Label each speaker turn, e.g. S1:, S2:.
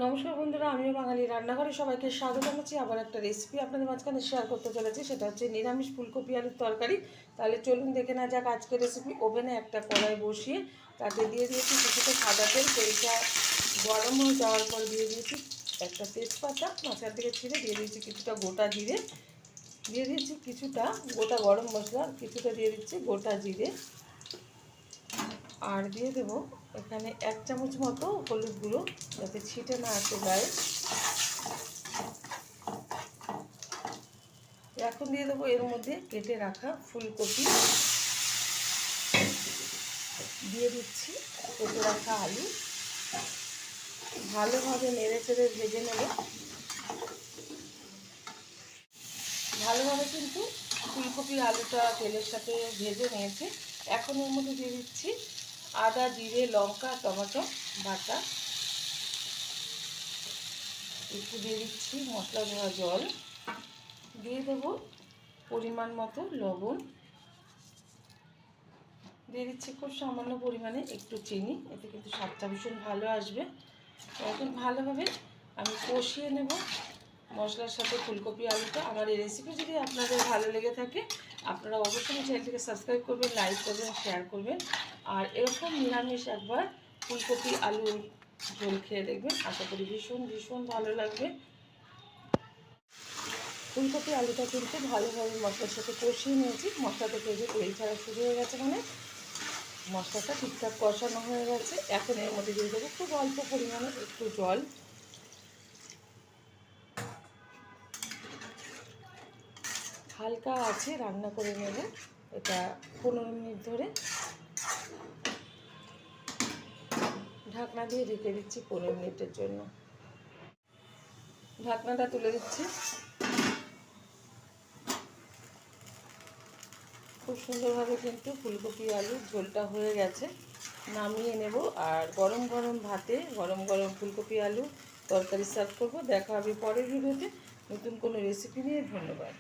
S1: নমস্কার বন্ধুরা, আমিও বাঙালি রান্নাঘরে সবাইকে স্বাগত জানাচ্ছি। আবার একটা রেসিপি আপনাদের মাঝখানে শেয়ার করতে চলেছি, সেটা হচ্ছে নিরামিষ ফুলকপি আলুর তরকারি। তাহলে চলুন দেখে না যাক আজকের রেসিপি। ওভেনে একটা কড়াই বসিয়ে তাতে দিয়ে দিয়েছি কিছুটা সাদা তেল। তেলটা গরম হয়ে যাওয়ার পর দিয়ে দিয়েছি একটা তেজপাতা, মাঝখান থেকে ছিঁড়ে দিয়ে দিয়েছি কিছুটা গোটা জিরে, দিয়ে দিয়েছি কিছুটা গোটা গরম মশলা, কিছুটা দিয়ে দিচ্ছি গোটা জিরে, আর দিয়ে দেবো এখানে 1 চামচ মতো হলুদ গুঁড়ো, যাতে ছিটে না আসে গায়ে। এখন দিয়ে দেবো এর মধ্যে কেটে রাখা ফুলকপি, দিয়ে দিচ্ছি কেটে রাখা আলু, ভালোভাবে নেড়ে চেড়ে ভেজে নেব। ভালোভাবে কিন্তু ফুলকপি আলুটা তেলের সাথে ভেজে নিয়েছি। এখন এর মধ্যে দিয়ে দিচ্ছি আদা, জিরে, লঙ্কা, টমেটো বাটা, একটু দিয়ে দিচ্ছি মশলা ধোয়া জল, দিয়ে দেবো পরিমাণ মতো লবণ, দিয়ে দিচ্ছি খুব সামান্য পরিমাণে একটু চিনি, এতে কিন্তু স্বাদটা ভীষণ ভালো আসবে। এখন ভালোভাবে আমি কষিয়ে নেব মশলার সাথে ফুলকপি আলুটা। আমার এই রেসিপি যদি আপনাদের ভালো লেগে থাকে, আপনারা অবশ্যই চ্যানেলটিকে সাবস্ক্রাইব করবেন, লাইক করবেন, শেয়ার করবেন। আর এরকম নিরামিষ একবার ফুলকপি আলুর ঝোল খেয়ে দেখবেন, আশা করি ভীষণ ভীষণ ভালো লাগবে। ফুলকপি আলুটা কিন্তু ভালোভাবে মশলার সাথে কষিয়ে নিয়েছি। মশলা থেকে যে তেল ছাড়া শুরু হয়ে গেছে, মানে মশলাটা ঠিকঠাক কষানো হয়ে গেছে। এখন এর মধ্যে দিয়ে দেবো খুব অল্প পরিমাণে একটু জল, হালকা আছে রান্না করে নেব এটা 15 মিনিট ধরে। ঢাকনা দিয়ে রেখে দিচ্ছি 15 মিনিটের জন্য। ঢাকনাটা তুলে দিচ্ছি। খুব সুন্দরভাবে কিন্তু ফুলকপি আলুর ঝোলটা হয়ে গেছে, নামিয়ে নেব। আর গরম গরম ভাতে গরম গরম ফুলকপি আলু তরকারি সার্ভ করব। দেখা হবে পরের ভিডিওতে নতুন কোনো রেসিপি নিয়ে। ধন্যবাদ।